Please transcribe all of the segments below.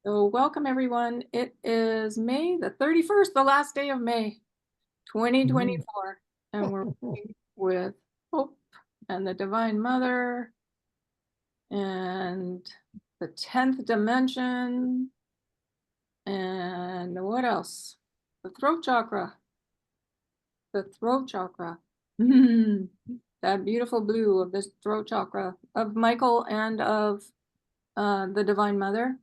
So welcome everyone. It is May the 31st, the last day of May 2024. And we're working with Hope and the Divine Mother and the 10th dimension. And what else? The throat chakra. The throat chakra. That beautiful blue of this throat chakra of Michael and of the Divine Mother.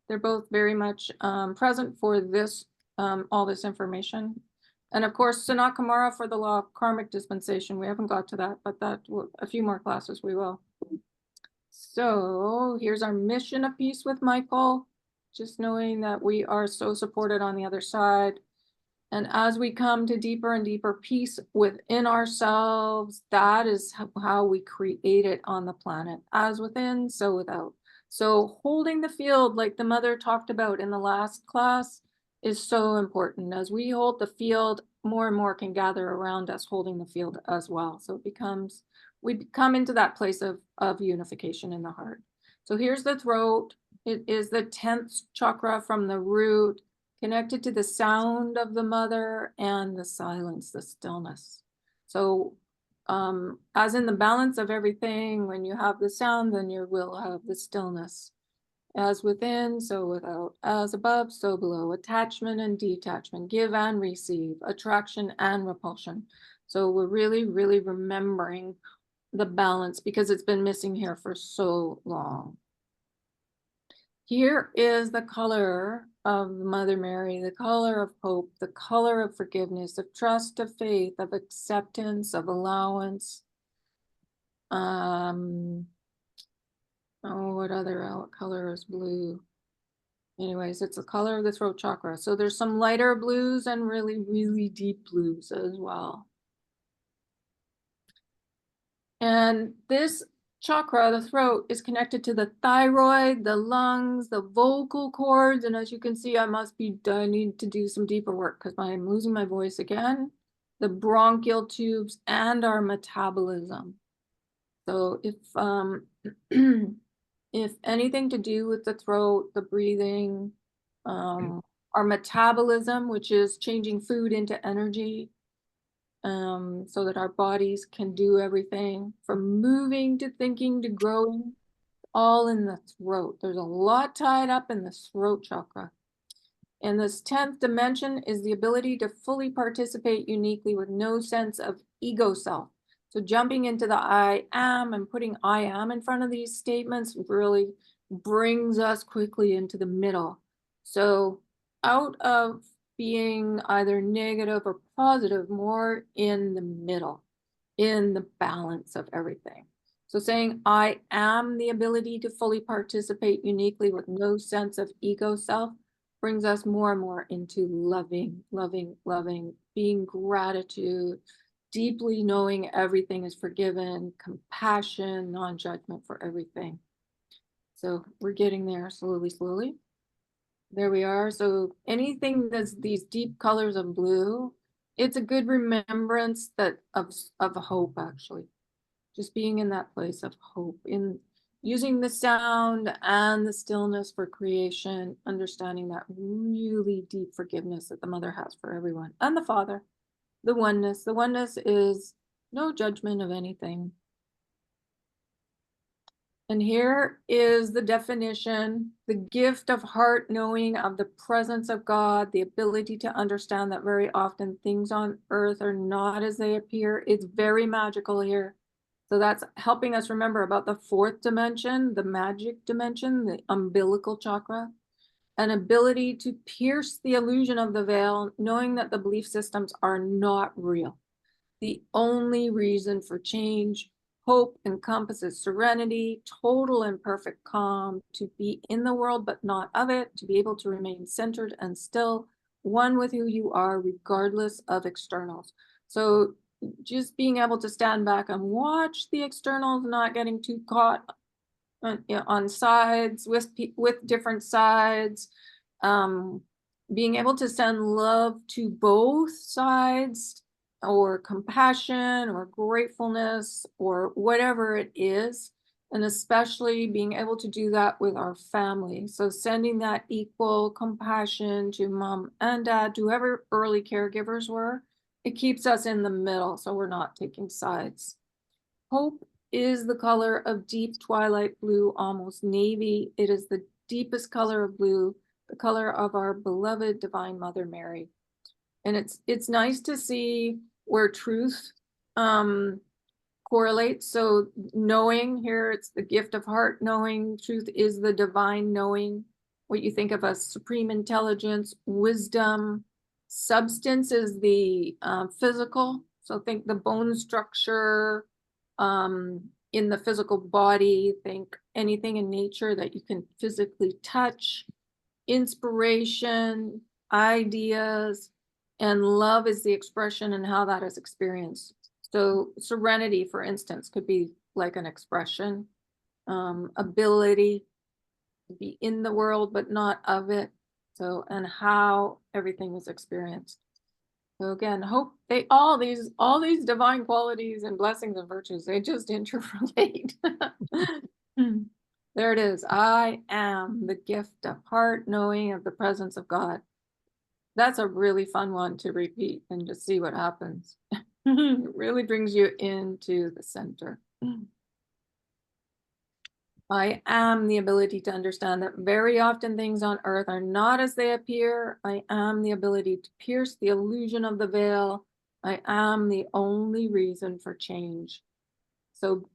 They're both very much present for this, all this information. And of course, Sanat Kumara for the law of karmic dispensation. We haven't got to that, but that a few more classes we will. So here's our mission of peace with Michael. Just knowing that we are so supported on the other side. And as we come to deeper and deeper peace within ourselves, that is how we create it on the planet. As within, so without. So holding the field, like the mother talked about in the last class, is so important. As we hold the field, more and more can gather around us holding the field as well. So it becomes, we come into that place of unification in the heart. So here's the throat. It is the 10th chakra from the root, connected to the sound of the mother and the silence, the stillness. So as in the balance of everything, when you have the sound, then you will have the stillness. As within, so without. As above, so below. Attachment and detachment, give and receive, attraction and repulsion. So we're really, really remembering the balance because it's been missing here for so long. Here is the color of Mother Mary, the color of hope, the color of forgiveness, of trust, of faith, of acceptance, of allowance. What other color is blue? Anyways, it's the color of the throat chakra. So there's some lighter blues and really, really deep blues as well. And this chakra, the throat, is connected to the thyroid, the lungs, the vocal cords. And as you can see, I need to do some deeper work because I'm losing my voice again. The bronchial tubes and our metabolism. So if if anything to do with the throat, the breathing, our metabolism, which is changing food into energy, so that our bodies can do everything from moving to thinking to growing, all in the throat. There's a lot tied up in the throat chakra. And this 10th dimension is the ability to fully participate uniquely with no sense of ego self. So jumping into the I am and putting I am in front of these statements really brings us quickly into the middle. So out of being either negative or positive, more in the middle, in the balance of everything. So saying I am the ability to fully participate uniquely with no sense of ego self brings us more and more into loving, loving, loving, being gratitude, deeply knowing everything is forgiven, compassion, non-judgment for everything. So we're getting there slowly, slowly. There we are. So anything that's these deep colors of blue, it's a good remembrance that of hope, actually. Just being in that place of hope, in using the sound and the stillness for creation, understanding that really deep forgiveness that the mother has for everyone and the father. The oneness. The oneness is no judgment of anything. And here is the definition, the gift of heart knowing of the presence of God, the ability to understand that very often things on earth are not as they appear. It's very magical here. So that's helping us remember about the 4th dimension, the magic dimension, the umbilical chakra, an ability to pierce the illusion of the veil, knowing that the belief systems are not real. The only reason for change, hope encompasses serenity, total and perfect calm, to be in the world but not of it, to be able to remain centered and still, one with who you are, regardless of externals. So just being able to stand back and watch the externals, not getting too caught on sides with different sides, being able to send love to both sides, or compassion or gratefulness or whatever it is, and especially being able to do that with our family. So sending that equal compassion to mom and dad, to whoever early caregivers were, it keeps us in the middle, so we're not taking sides. Hope is the color of deep twilight blue, almost navy. It is the deepest color of blue, the color of our beloved Divine Mother Mary. And it's nice to see where truth correlates. So knowing, here it's the gift of heart knowing. Truth is the divine knowing, what you think of as supreme intelligence, wisdom. Substance is the physical. So think the bone structure in the physical body. Think anything in nature that you can physically touch. Inspiration, ideas, and love is the expression and how that is experienced. So serenity, for instance, could be like an expression. Ability to be in the world but not of it. So, and how everything is experienced. So again, hope they all these divine qualities and blessings and virtues, they just interrelate. There it is. I am the gift of heart knowing of the presence of God. That's a really fun one to repeat and just see what happens. It really brings you into the center. I am the ability to understand that very often things on earth are not as they appear. I am the ability to pierce the illusion of the veil. I am the only reason for change. So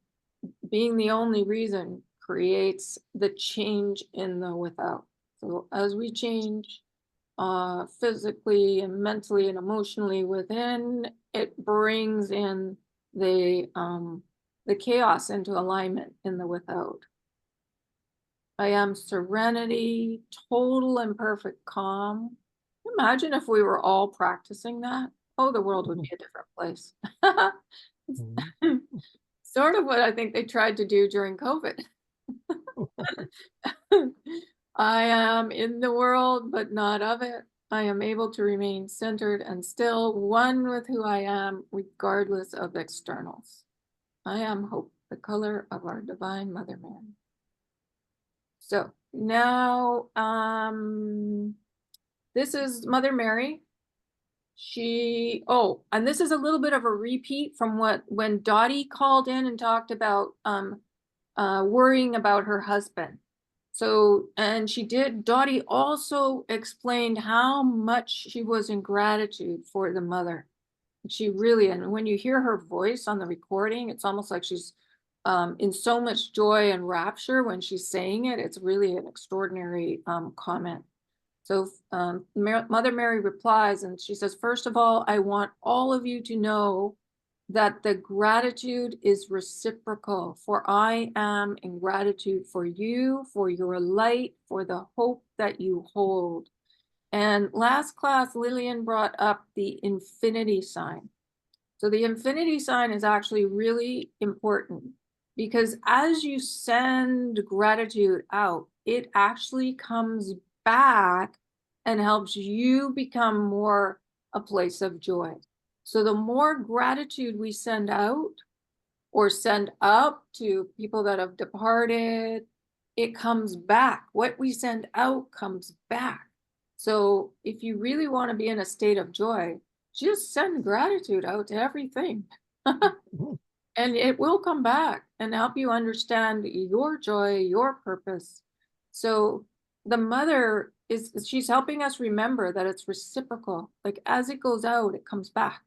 being the only reason creates the change in the without. So as we change physically and mentally and emotionally within, it brings in the chaos into alignment in the without. I am serenity, total and perfect calm. Imagine if we were all practicing that. Oh, the world would be a different place. Sort of what I think they tried to do during COVID. I am in the world, but not of it. I am able to remain centered and still, one with who I am, regardless of externals. I am hope, the color of our Divine Mother Mary. So now, this is Mother Mary. And this is a little bit of a repeat from when Dottie called in and talked about worrying about her husband. So, and Dottie also explained how much she was in gratitude for the mother. She really, and when you hear her voice on the recording, it's almost like she's in so much joy and rapture when she's saying it. It's really an extraordinary comment. So Mother Mary replies and she says, first of all, I want all of you to know that the gratitude is reciprocal, for I am in gratitude for you, for your light, for the hope that you hold. And last class, Lillian brought up the infinity sign. So the infinity sign is actually really important because as you send gratitude out, it actually comes back and helps you become more a place of joy. So the more gratitude we send out or send up to people that have departed, it comes back. What we send out comes back. So if you really want to be in a state of joy, just send gratitude out to everything. And it will come back and help you understand your joy, your purpose. So the mother she's helping us remember that it's reciprocal. Like as it goes out, it comes back.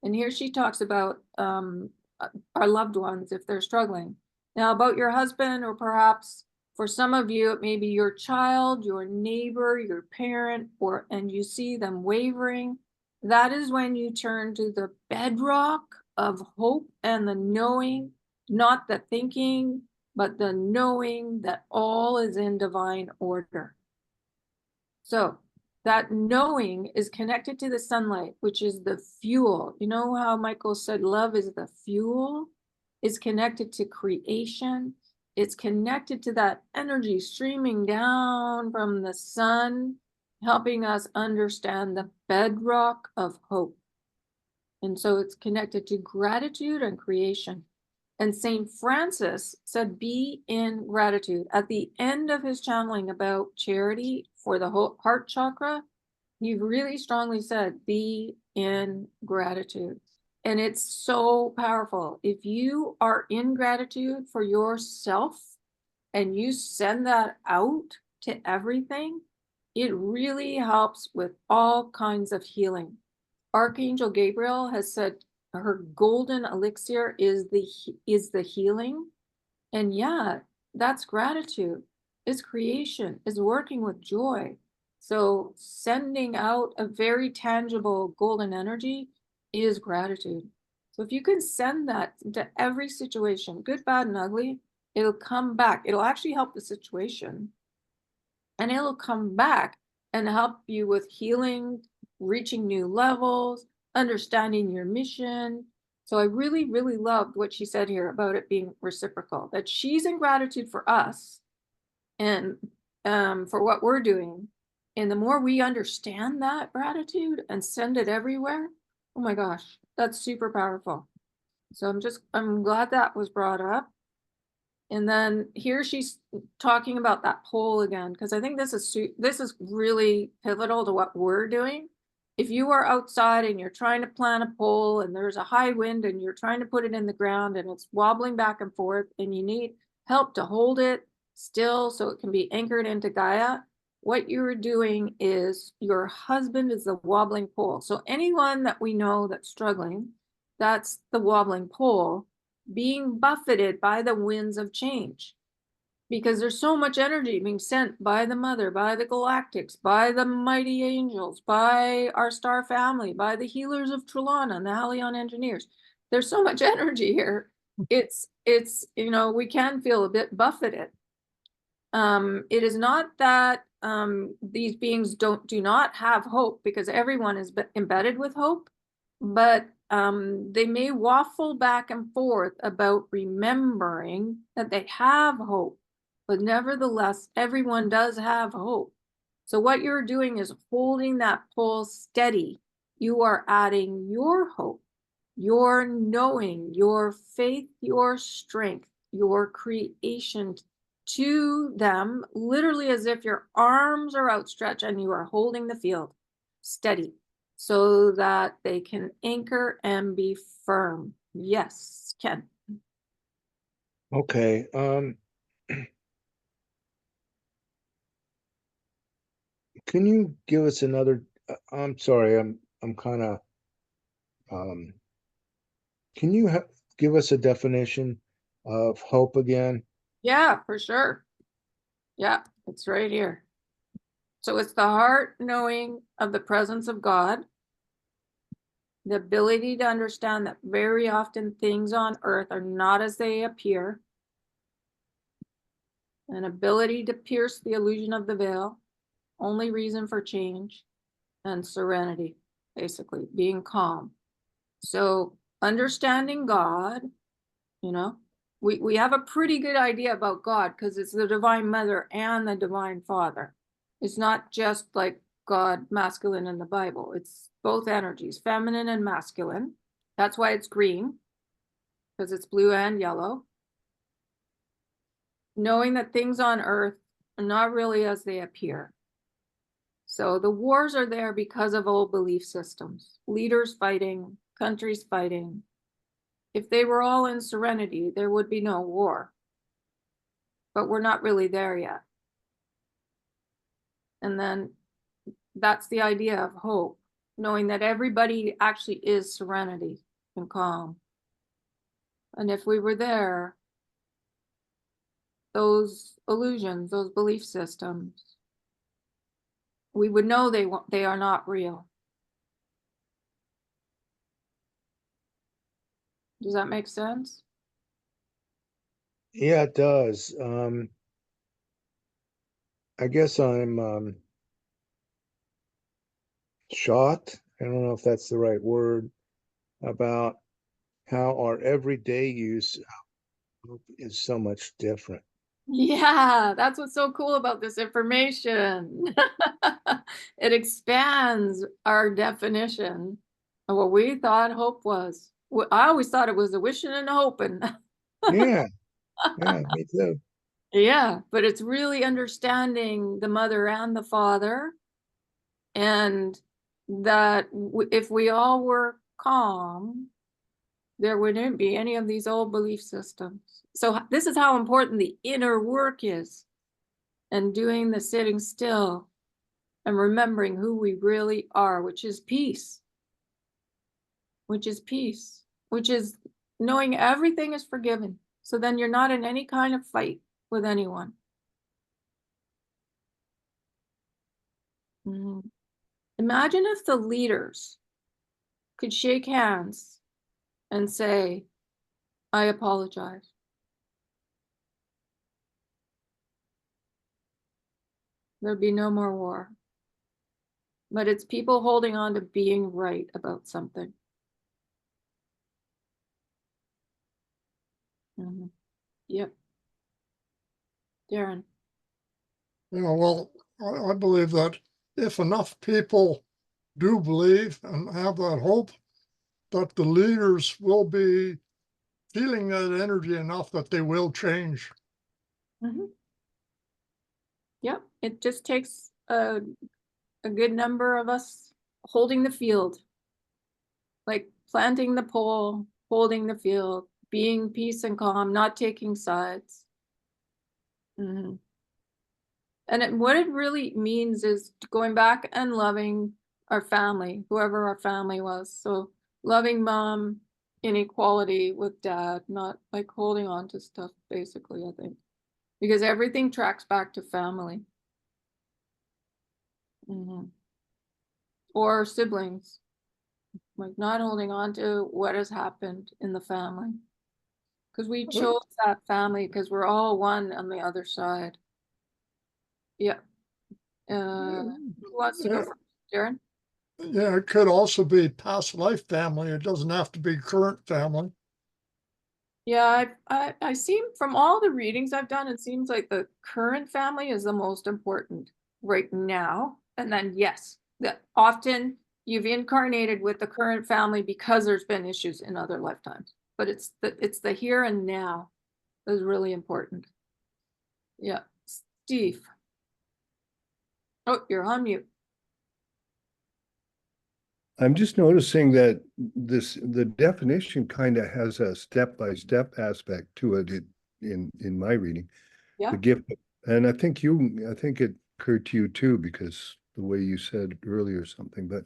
And here she talks about our loved ones if they're struggling. Now about your husband, or perhaps for some of you, it may be your child, your neighbor, your parent, and you see them wavering. That is when you turn to the bedrock of hope and the knowing, not the thinking, but the knowing that all is in divine order. So that knowing is connected to the sunlight, which is the fuel. You know how Michael said love is the fuel? It's connected to creation. It's connected to that energy streaming down from the sun, helping us understand the bedrock of hope. And so it's connected to gratitude and creation. And St. Francis said, be in gratitude. At the end of his channeling about charity for the whole heart chakra, he really strongly said, be in gratitude. And it's so powerful. If you are in gratitude for yourself and you send that out to everything, it really helps with all kinds of healing. Archangel Gabriel has said her golden elixir is the healing. And yeah, that's gratitude. It's creation, is working with joy. So sending out a very tangible golden energy is gratitude. So if you can send that into every situation, good, bad, and ugly, it'll come back. It'll actually help the situation. And it'll come back and help you with healing, reaching new levels, understanding your mission. So I really, really loved what she said here about it being reciprocal, that she's in gratitude for us and for what we're doing. And the more we understand that gratitude and send it everywhere, oh my gosh, that's super powerful. So I'm glad that was brought up. And then here she's talking about that pole again, because I think this is really pivotal to what we're doing. If you are outside and you're trying to plant a pole and there's a high wind and you're trying to put it in the ground and it's wobbling back and forth and you need help to hold it still so it can be anchored into Gaia, what you're doing is your husband is the wobbling pole. So anyone that we know that's struggling, that's the wobbling pole, being buffeted by the winds of change, because there's so much energy being sent by the mother, by the galactics, by the mighty angels, by our star family, by the healers of Trulana and the Halion engineers. There's so much energy here. It's we can feel a bit buffeted. It is not that these beings do not have hope, because everyone is embedded with hope, but they may waffle back and forth about remembering that they have hope, but nevertheless, everyone does have hope. So what you're doing is holding that pole steady. You are adding your hope, your knowing, your faith, your strength, your creation to them, literally as if your arms are outstretched and you are holding the field steady, so that they can anchor and be firm. Yes, Ken. Okay. Can you give us another? I'm sorry. I'm kind of. Can you give us a definition of hope again? Yeah, for sure. Yeah, it's right here. So it's the heart knowing of the presence of God, the ability to understand that very often things on earth are not as they appear, an ability to pierce the illusion of the veil, only reason for change, and serenity, basically being calm. So understanding God, we have a pretty good idea about God because it's the Divine Mother and the Divine Father. It's not just like God masculine in the Bible. It's both energies, feminine and masculine. That's why it's green, because it's blue and yellow. Knowing that things on earth are not really as they appear. So the wars are there because of old belief systems, leaders fighting, countries fighting. If they were all in serenity, there would be no war. But we're not really there yet. And then that's the idea of hope, knowing that everybody actually is serenity and calm. And if we were there, those illusions, those belief systems, we would know they are not real. Does that make sense? Yeah, it does. I guess I'm shocked. I don't know if that's the right word, about how our everyday use is so much different. Yeah, that's what's so cool about this information. It expands our definition of what we thought hope was. I always thought it was a wishing and hoping. Yeah, yeah, me too. Yeah, but it's really understanding the mother and the father, and that if we all were calm, there wouldn't be any of these old belief systems. So this is how important the inner work is, and doing the sitting still and remembering who we really are, which is peace, which is peace, which is knowing everything is forgiven. So then you're not in any kind of fight with anyone. Mhm. Imagine if the leaders could shake hands and say, I apologize. There'd be no more war. But it's people holding on to being right about something. Mhm. Yep. Darren. Yeah, well, I believe that if enough people do believe and have that hope, that the leaders will be feeling that energy enough that they will change. Mhm. Yep. It just takes a good number of us holding the field, like planting the pole, holding the field, being peace and calm, not taking sides. Mhm. And what it really means is going back and loving our family, whoever our family was. So loving mom in equality with dad, not like holding on to stuff, basically, I think. Because everything tracks back to family. Mhm. Or siblings, like not holding on to what has happened in the family. Because we chose that family because we're all one on the other side. Yeah. Who wants to go Yeah, first? Darren? yeah, it could also be past life family. It doesn't have to be current family. Yeah, I seem from all the readings I've done, it seems like the current family is the most important right now. And then yes, that often you've incarnated with the current family because there's been issues in other lifetimes. But it's the here and now is really important. Yeah. Steve. Oh, you're on mute. I'm just noticing that the definition kind of has a step-by-step aspect to it in my reading. Yeah. The gift, and I think it occurred to you too, because the way you said earlier something, but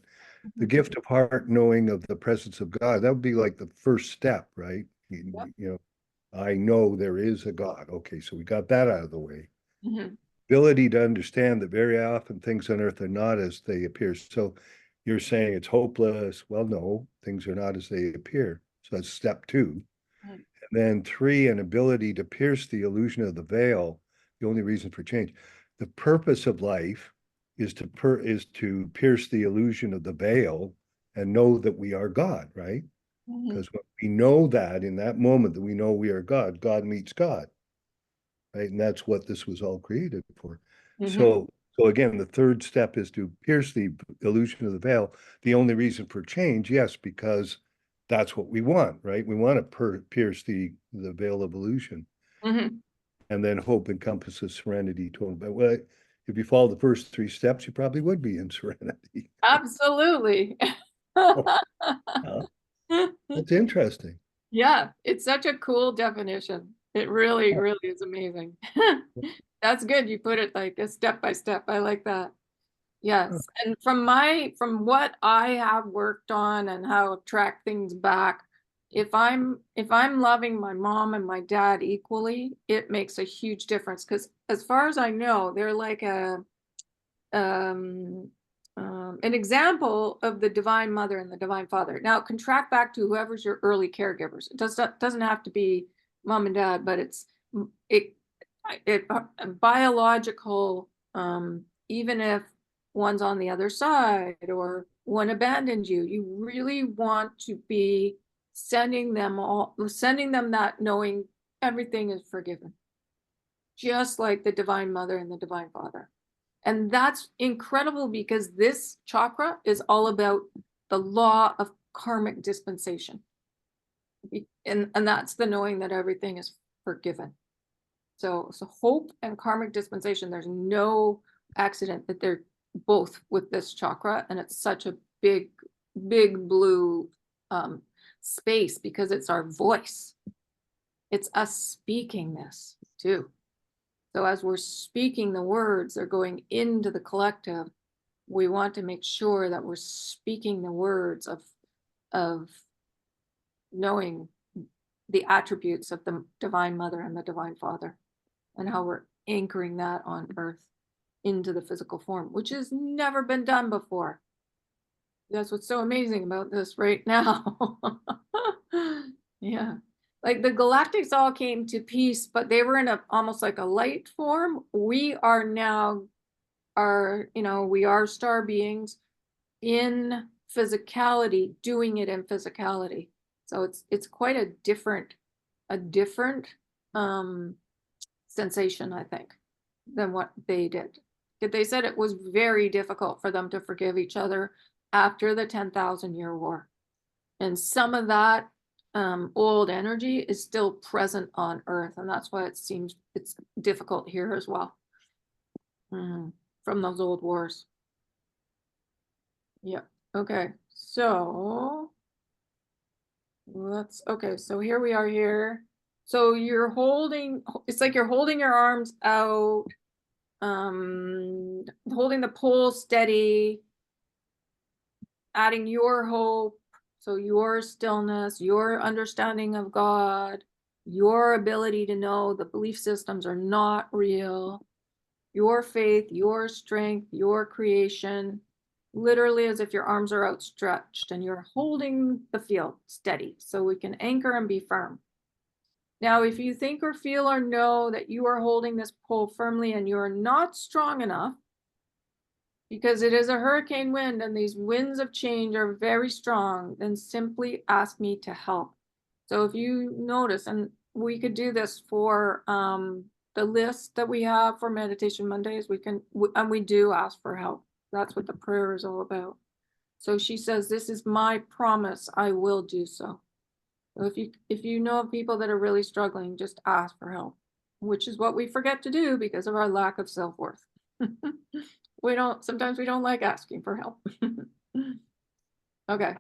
the Mhm. gift of heart knowing of the presence of God, that would be like the first step, right? Yep. You know, I know there is a God. Okay, so we got that out of the way. Mhm. Ability to understand that very often things on earth are not as they appear. So you're saying it's hopeless. Well, no, things are not as they appear. So that's step two. Mhm. And then three, an ability to pierce the illusion of the veil, the only reason for change. The purpose of life is to pierce the illusion of the veil and know that we are God, right? Mhm. Because when we know that in that moment that we know we are God, God meets God, right? And that's what this was all created for. Mhm. So again, the third step is to pierce the illusion of the veil. The only reason for change, yes, because that's what we want, right? We want to pierce the veil of illusion, Mhm. and then hope encompasses serenity. But well, if you follow the first three steps, you probably would be in serenity. Absolutely. Huh? That's interesting. Yeah, it's such a cool definition. It really, really is amazing. That's good. You put it like a step by step. I like that. Yes. And from what I have worked on and how I've tracked things back, if I'm loving my mom and my dad equally, it makes a huge difference. Because as far as I know, they're like um, an example of the divine mother and the divine father. Now it can track back to whoever's your early caregivers. It doesn't have to be mom and dad, but it it biological, even if one's on the other side or one abandoned you, you really want to be sending them that knowing everything is forgiven, just like the divine mother and the divine father. And that's incredible because this chakra is all about the law of karmic dispensation. And that's the knowing that everything is forgiven. So hope and karmic dispensation, there's no accident that they're both with this chakra, and it's such a big blue space because it's our voice. It's us speaking this too. So as we're speaking the words, they're going into the collective. We want to make sure that we're speaking the words of knowing the attributes of the Divine Mother and the Divine Father, and how we're anchoring that on earth into the physical form, which has never been done before. That's what's so amazing about this right now. Yeah. Like the galactics all came to peace, but they were in a almost like a light form. We are now we are star beings in physicality, doing it in physicality. So it's quite a different sensation, I think, than what they did. They said it was very difficult for them to forgive each other after the 10,000-year war. And some of that old energy is still present on Earth. And that's why it seems it's difficult here as well. From those old wars. Yeah. Okay. So so here we are here. So you're holding, it's like you're holding your arms out, holding the pole steady, adding your hope, so your stillness, your understanding of God, your ability to know the belief systems are not real, your faith, your strength, your creation, literally as if your arms are outstretched and you're holding the field steady so we can anchor and be firm. Now, if you think or feel or know that you are holding this pole firmly and you're not strong enough, because it is a hurricane wind and these winds of change are very strong, then simply ask me to help. So if you notice, and we could do this for the list that we have for Meditation Mondays, we do ask for help. That's what the prayer is all about. So she says, this is my promise, I will do so. So if you know of people that are really struggling, just ask for help, which is what we forget to do because of our lack of self-worth. Sometimes we don't like asking for help. Okay.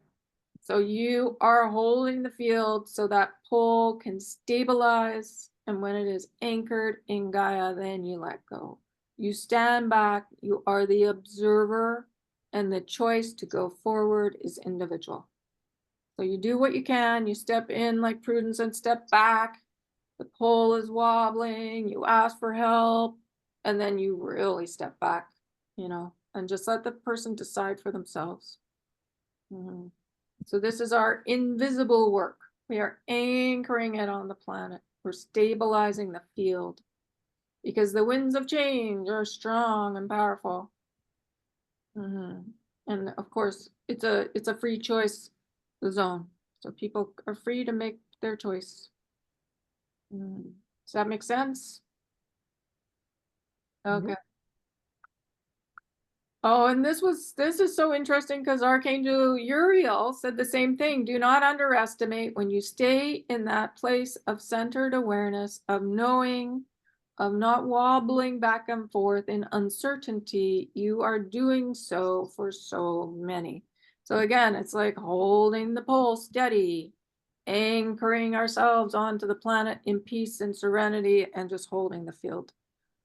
So you are holding the field so that pole can stabilize. And when it is anchored in Gaia, then you let go. You stand back, you are the observer, and the choice to go forward is individual. So you do what you can, you step in like prudence and step back. The pole is wobbling, you ask for help, and then you really step back, and just let the person decide for themselves. So this is our invisible work. We are anchoring it on the planet. We're stabilizing the field because the winds of change are strong and powerful. And of course, it's a free choice zone. So people are free to make their choice. Does that make sense? Okay. Oh, and this is so interesting because Archangel Uriel said the same thing. Do not underestimate when you stay in that place of centered awareness, of knowing, of not wobbling back and forth in uncertainty. You are doing so for so many. So again, it's like holding the pole steady, anchoring ourselves onto the planet in peace and serenity, and just holding the field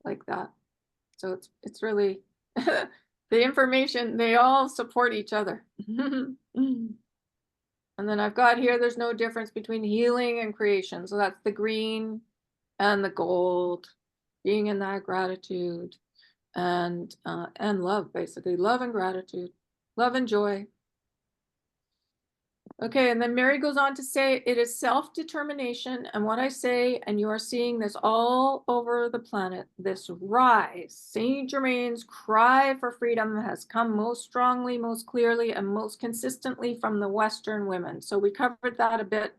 like that. So it's really the information, they all support each other. And then I've got here, there's no difference between healing and creation. So that's the green and the gold, being in that gratitude and love, basically. Love and gratitude, love and joy. Okay, and then Mary goes on to say, it is self-determination, and what I say, and you are seeing this all over the planet, this rise. Saint Germain's cry for freedom has come most strongly, most clearly, and most consistently from the Western women. So we covered that a bit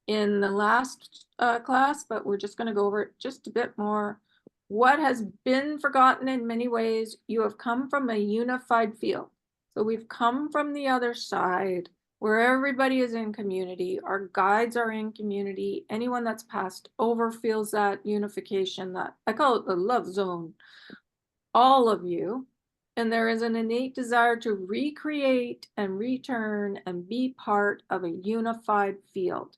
in the last class, but we're just going to go over it just a bit more. What has been forgotten in many ways, you have come from a unified field. So we've come from the other side where everybody is in community. Our guides are in community. Anyone that's passed over feels that unification, that I call it the love zone. All of you. And there is an innate desire to recreate and return and be part of a unified field.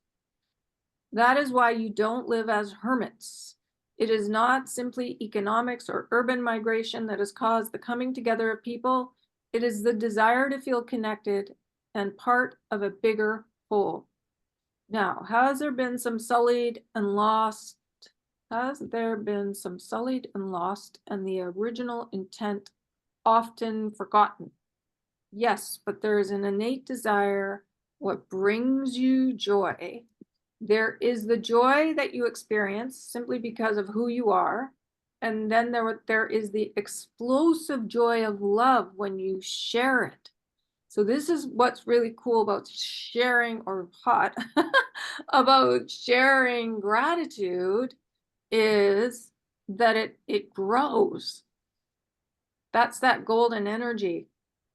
That is why you don't live as hermits. It is not simply economics or urban migration that has caused the coming together of people. It is the desire to feel connected and part of a bigger whole. Now, has there been some sullied and lost? Has there been some sullied and lost, and the original intent often forgotten? Yes, but there is an innate desire, what brings you joy. There is the joy that you experience simply because of who you are. And then there is the explosive joy of love when you share it. So this is what's really cool about sharing, or hot about sharing gratitude, is that it grows. That's that golden energy.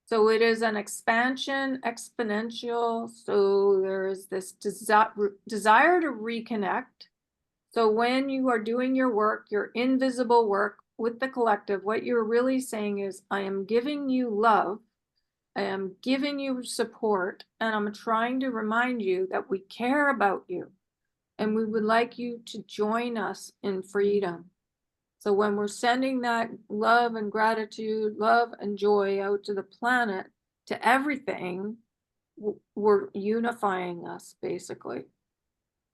So it is an expansion, exponential. So there is this desire to reconnect. So when you are doing your work, your invisible work with the collective, what you're really saying is, I am giving you love. I am giving you support, and I'm trying to remind you that we care about you, and we would like you to join us in freedom. So when we're sending that love and gratitude, love and joy out to the planet, to everything, we're unifying us, basically.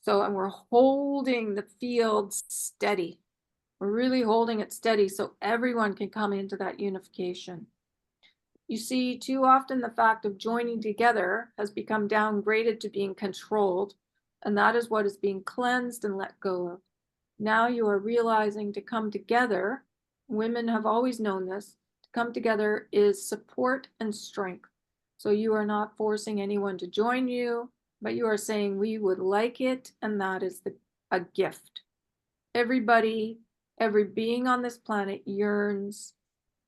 So, and we're holding the field steady. We're really holding it steady so everyone can come into that unification. You see, too often the fact of joining together has become downgraded to being controlled, and that is what is being cleansed and let go of. Now you are realizing to come together, women have always known this, to come together is support and strength. So you are not forcing anyone to join you, but you are saying we would like it, and that is a gift. Everybody, every being on this planet yearns.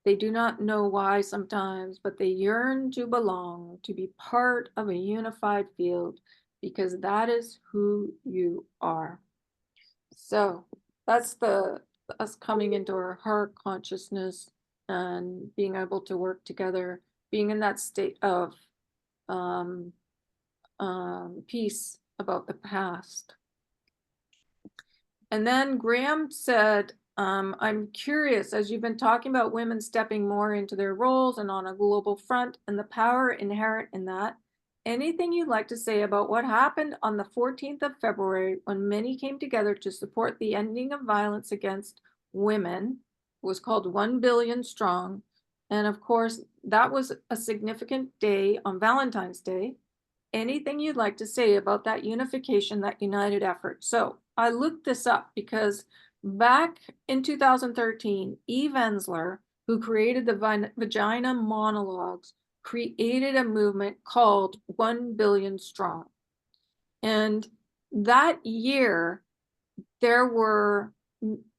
They do not know why sometimes, but they yearn to belong, to be part of a unified field, because that is who you are. So that's us coming into our heart consciousness and being able to work together, being in that state of peace about the past. And then Graham said, I'm curious, as you've been talking about women stepping more into their roles and on a global front and the power inherent in that, anything you'd like to say about what happened on the 14th of February when many came together to support the ending of violence against women? It was called 1 Billion Strong. And of course, that was a significant day on Valentine's Day. Anything you'd like to say about that unification, that united effort? So I looked this up because back in 2013, Eve Ensler, who created the Vagina Monologues, created a movement called 1 Billion Strong. And that year, there were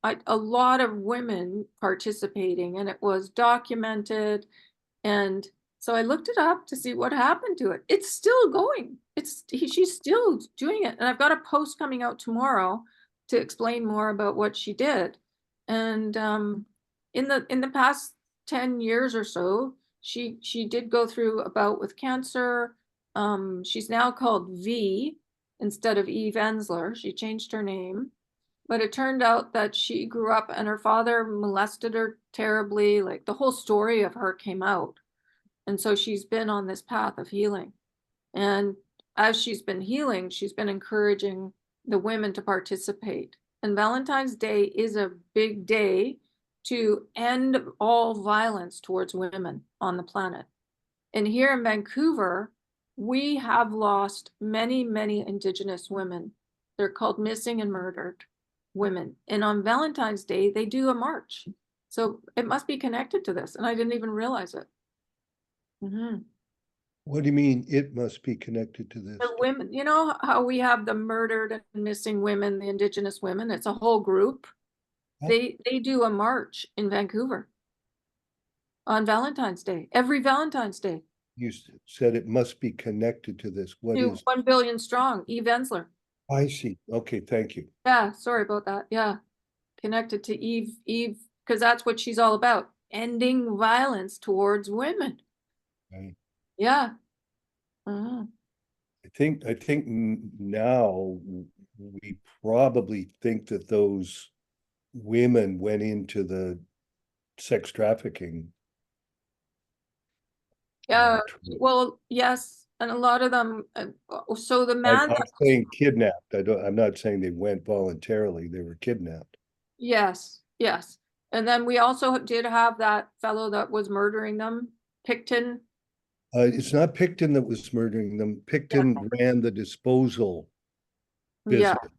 a lot of women participating, and it was documented. And so I looked it up to see what happened to it. It's still going. She's still doing it. And I've got a post coming out tomorrow to explain more about what she did. And in the past 10 years or so, she did go through a bout with cancer. She's now called V instead of Eve Ensler. She changed her name. But it turned out that she grew up and her father molested her terribly. Like, the whole story of her came out. And so she's been on this path of healing. And as she's been healing, she's been encouraging the women to participate. And Valentine's Day is a big day to end all violence towards women on the planet. And here in Vancouver, we have lost many, many Indigenous women. They're called missing and murdered women. And on Valentine's Day, they do a march. So it must be connected to this. And I didn't even realize it. Mm-hmm. What do you mean it must be connected to this? The women, you know how we have the murdered and missing women, the Indigenous women, it's a whole group. They do a march in Vancouver on Valentine's Day, every Valentine's Day. said it must be connected to this. What To is, 1 billion strong, Eve Ensler. I see. Okay, thank you. Yeah, sorry about that. Yeah. Connected to Eve, because that's what she's all about. Ending violence towards women. Right. Yeah. Uh-huh. I think now we probably think that those women went into the sex trafficking. Yeah. trade. Well, yes. And a lot of them, so the I'm man that, saying kidnapped. I'm not saying they went voluntarily. They were kidnapped. yes, yes. And then we also did have that fellow that was murdering them, Picton. It's not Picton that was murdering them. Picton ran the disposal Yeah, business.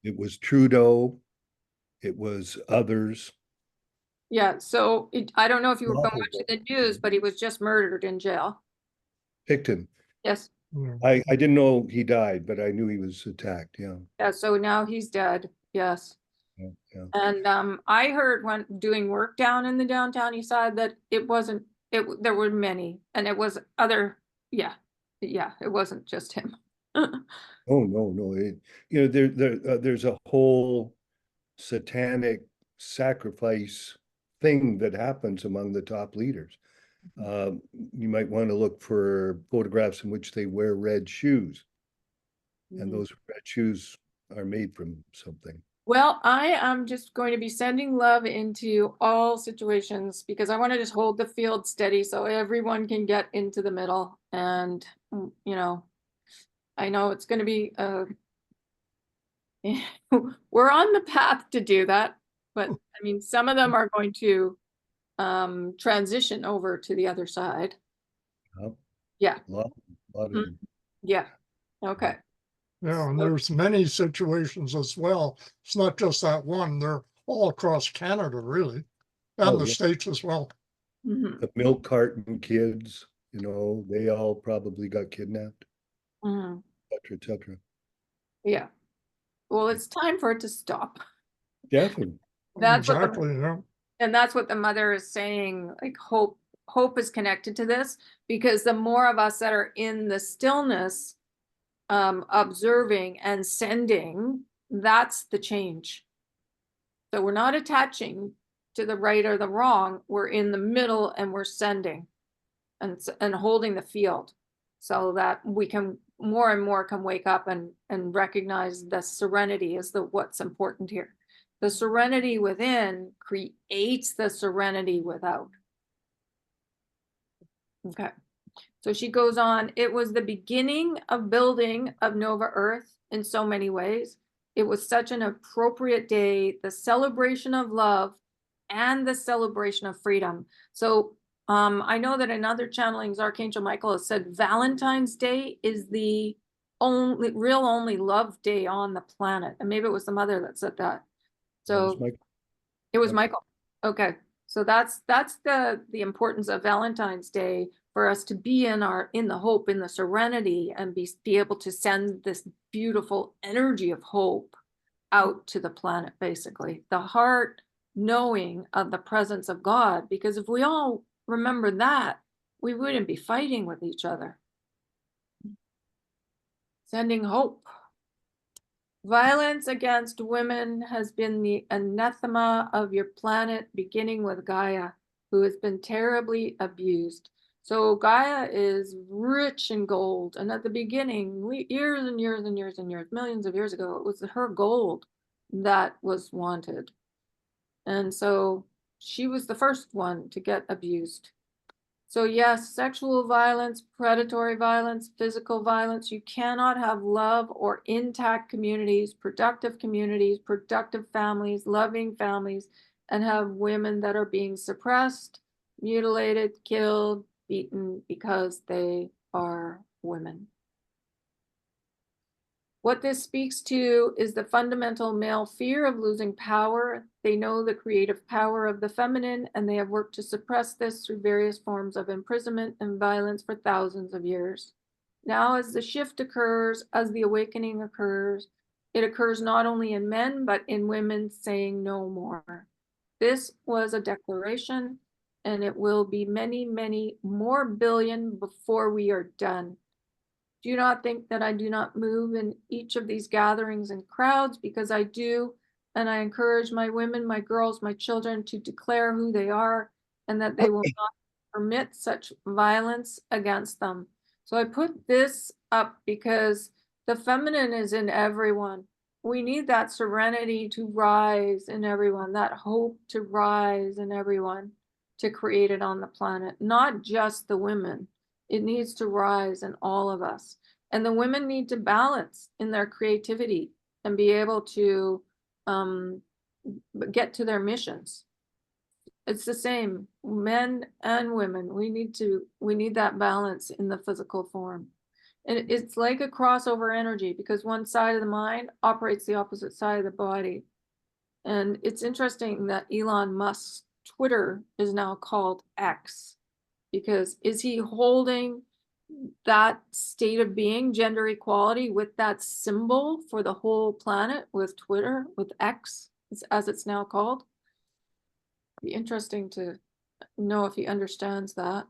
It was Trudeau. It was others. yeah. So I don't know if you were going Awful. to the news, but he was just murdered in jail. Picton. Yes. Yeah. I didn't know he died, but I knew he was attacked. Yeah. Yeah. So now he's dead. Yes. Yeah. Yeah. And I heard when doing work down in the downtown east side that it wasn't, there were many, and it was other, yeah, it wasn't just him. Oh, no. There's a whole satanic sacrifice thing that happens among the top leaders. You might want to look for photographs in which they wear red shoes, and those red shoes are made from something. Well, I am just going to be sending love into all situations because I want to just hold the field steady so everyone can get into the middle. And, I know it's going to be, we're on the path to do that. But I mean, some of them are going to transition over to the other side. Yep. Yeah. A lot of them. Yeah. Okay. Yeah, and there's many situations as well. It's not just that one. They're all across Canada, really, and the yeah. States as well. Mhm. The milk carton kids, they all probably got kidnapped, Mhm. et cetera. Yeah. Well, it's time for it to stop. Definitely. That's what Exactly, yeah. and that's what the mother is saying, like hope is connected to this, because the more of us that are in the stillness, observing and sending, that's the change. So we're not attaching to the right or the wrong, we're in the middle and we're sending and holding the field so that we can more and more can wake up and recognize the serenity is what's important here. The serenity within creates the serenity without. Okay. So she goes on, it was the beginning of building of Nova Earth in so many ways. It was such an appropriate day, the celebration of love and the celebration of freedom. So I know that in other channelings, Archangel Michael has said Valentine's Day is the only love day on the planet. And maybe it was the mother that said that. So it was Michael. Okay. So that's the importance of Valentine's Day for us to be in the hope, in the serenity, and be able to send this beautiful energy of hope out to the planet, basically. The heart knowing of the presence of God, because if we all remember that, we wouldn't be fighting with each other. Sending hope. Violence against women has been the anathema of your planet, beginning with Gaia, who has been terribly abused. So Gaia is rich in gold. And at the beginning, years and years and years and years, millions of years ago, it was her gold that was wanted. And so she was the first one to get abused. So yes, sexual violence, predatory violence, physical violence, you cannot have love or intact communities, productive families, loving families, and have women that are being suppressed, mutilated, killed, beaten because they are women. What this speaks to is the fundamental male fear of losing power. They know the creative power of the feminine, and they have worked to suppress this through various forms of imprisonment and violence for thousands of years. Now, as the shift occurs, as the awakening occurs, it occurs not only in men, but in women saying no more. This was a declaration, and it will be many, many more billion before we are done. Do not think that I do not move in each of these gatherings and crowds, because I do, and I encourage my women, my girls, my children to declare who they are, and that they will not permit such violence against them. So I put this up because the feminine is in everyone. We need that serenity to rise in everyone, that hope to rise in everyone, to create it on the planet, not just the women. It needs to rise in all of us. And the women need to balance in their creativity and be able to get to their missions. It's the same, men and women. We need that balance in the physical form. And it's like a crossover energy, because one side of the mind operates the opposite side of the body. And it's interesting that Elon Musk's Twitter is now called X, because is he holding that state of being, gender equality, with that symbol for the whole planet with Twitter, with X, as it's now called? Be interesting to know if he understands that.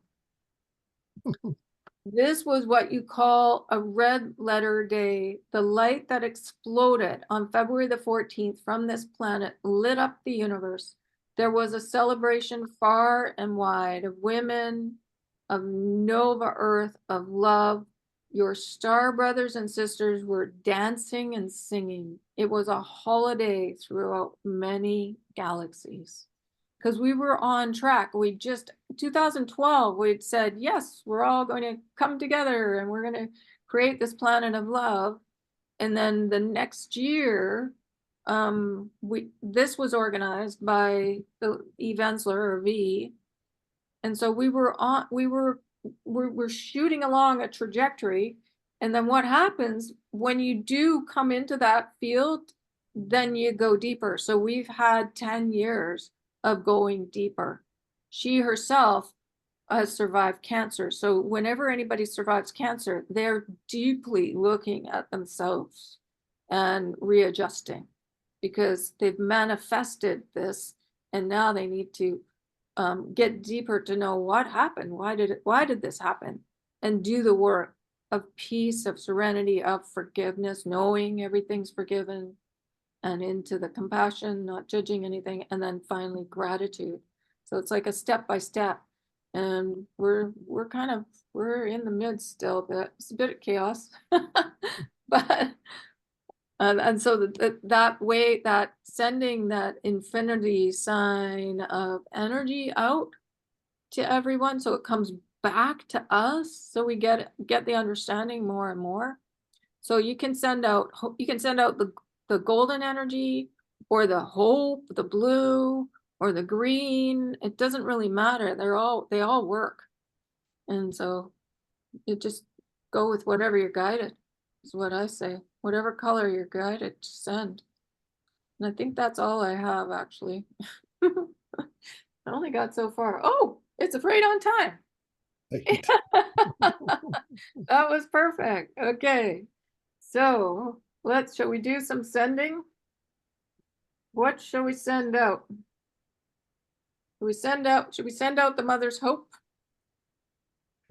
This was what you call a red letter day. The light that exploded on February the 14th from this planet lit up the universe. There was a celebration far and wide of women, of Nova Earth, of love. Your star brothers and sisters were dancing and singing. It was a holiday throughout many galaxies, because we were on track. We just, 2012, we'd said, yes, we're all going to come together and we're going to create this planet of love. And then the next year, this was organized by the E. Vensler, or V. And so we're shooting along a trajectory. And then what happens when you do come into that field, then you go deeper. So we've had 10 years of going deeper. She herself has survived cancer. So whenever anybody survives cancer, they're deeply looking at themselves and readjusting, because they've manifested this, and now they need to get deeper to know what happened. Why did this happen? And do the work of peace, of serenity, of forgiveness, knowing everything's forgiven, and into the compassion, not judging anything, and then finally gratitude. So it's like a step by step, and we're in the midst still, but it's a bit of chaos. But and so that way, that sending that infinity sign of energy out to everyone, so it comes back to us, so we get the understanding more and more. So you can send out the golden energy, or the hope, the blue, or the green. It doesn't really matter. They all work. And so you just go with whatever you're guided, is what I say. Whatever color you're guided to send. And I think that's all I have, actually. I only got so far. Oh, it's right on time. That was perfect. Okay. So shall we do some sending? What shall we send out? Should we send out the mother's hope?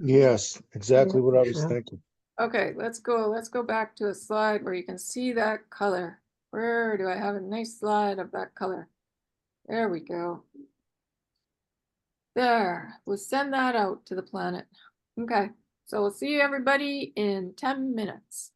Yes, exactly what I was Sure. thinking. Okay, let's go back to a slide where you can see that color. Where do I have a nice slide of that color? There we go. There, we'll send that out to the planet. Okay, so we'll see everybody in 10 minutes.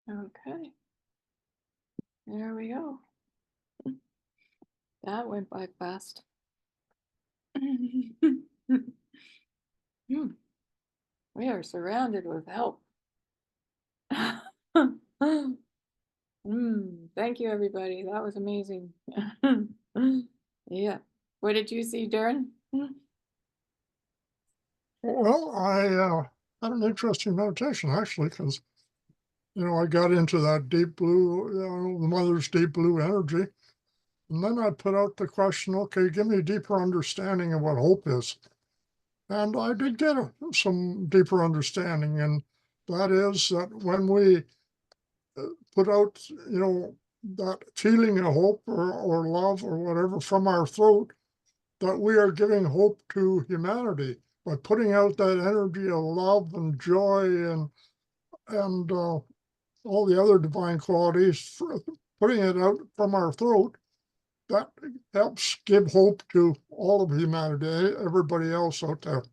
Okay. There we go. That went by fast. Hmm. We are surrounded with help. Thank you, everybody. That was amazing. Yeah. What did you see, Darren? Well, I had an interesting meditation actually, because I got into that deep blue, the mother's deep blue energy, and then I put out the question, okay, give me a deeper understanding of what hope is, and I did get some deeper understanding, and that is that when we put out, that feeling of hope or love or whatever from our throat, that we are giving hope to humanity by putting out that energy of love and joy and all the other divine qualities, putting it out from our throat. That helps give hope to all of humanity, everybody else out there.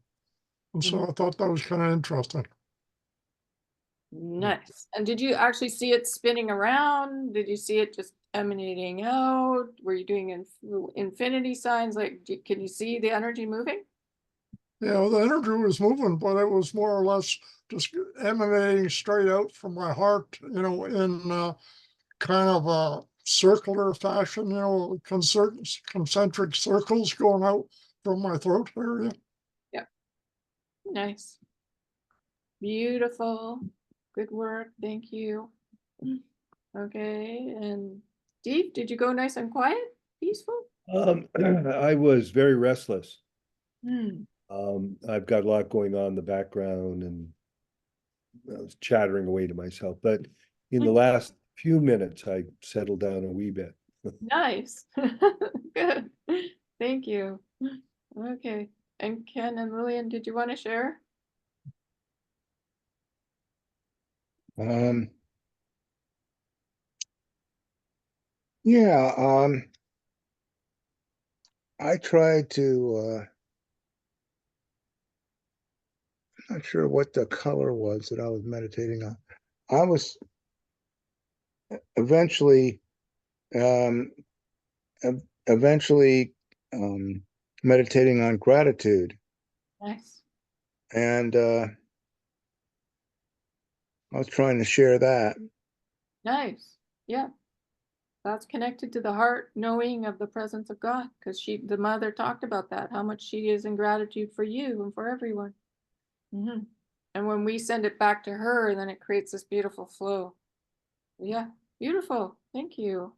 And so I thought that was kind of interesting. Nice. And did you actually see it spinning around? Did you see it just emanating out? Were you doing infinity signs? Like, can you see the energy moving? The energy was moving, but it was more or less just emanating straight out from my heart, in kind of a circular fashion, concentric circles going out from my throat area. Yeah. Nice. Beautiful. Good work. Thank you. Okay. And Steve, did you go nice and quiet? Peaceful? I was very restless. Hmm. I've got a lot going on in the background and I was chattering away to myself, but in the last few minutes, I settled down a wee bit. Nice. Good. Thank you. Okay. And Ken and Lillian, did you want to share? Yeah, I tried to, I'm not sure what the color was that I was meditating on. I was eventually, um, eventually, meditating on gratitude, Nice. and I was trying to share that. Nice. Yeah. That's connected to the heart knowing of the presence of God, because the mother talked about that, how much she is in gratitude for you and for everyone. And when we send it back to her, then it creates this beautiful flow. Yeah, beautiful. Thank you.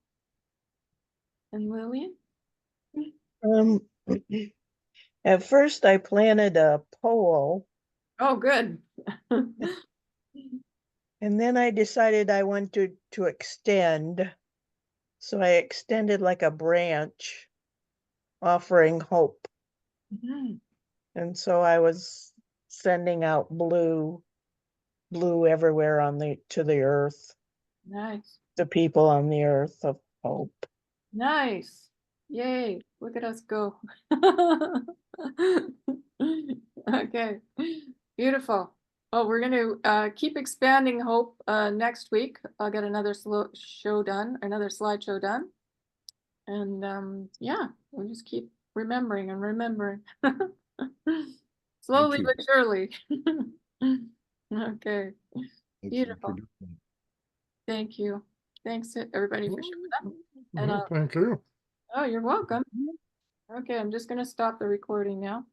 And Lillian? Um, at first I planted a pole, Oh, good. and then I decided I wanted to extend. So I extended like a branch offering hope. Mhm. And so I was sending out blue everywhere to the earth, Nice. the people on the earth of hope. Nice. Yay. Look at us go. Okay. Beautiful. Well, we're going to keep expanding hope next week. I'll get another slideshow done. And yeah, we'll just keep remembering and remembering. Slowly you. but surely. Okay. Thanks for Beautiful. doing that. Thank you. Thanks everybody for showing up. And Thank you. oh, you're welcome. Okay, I'm just going to stop the recording now.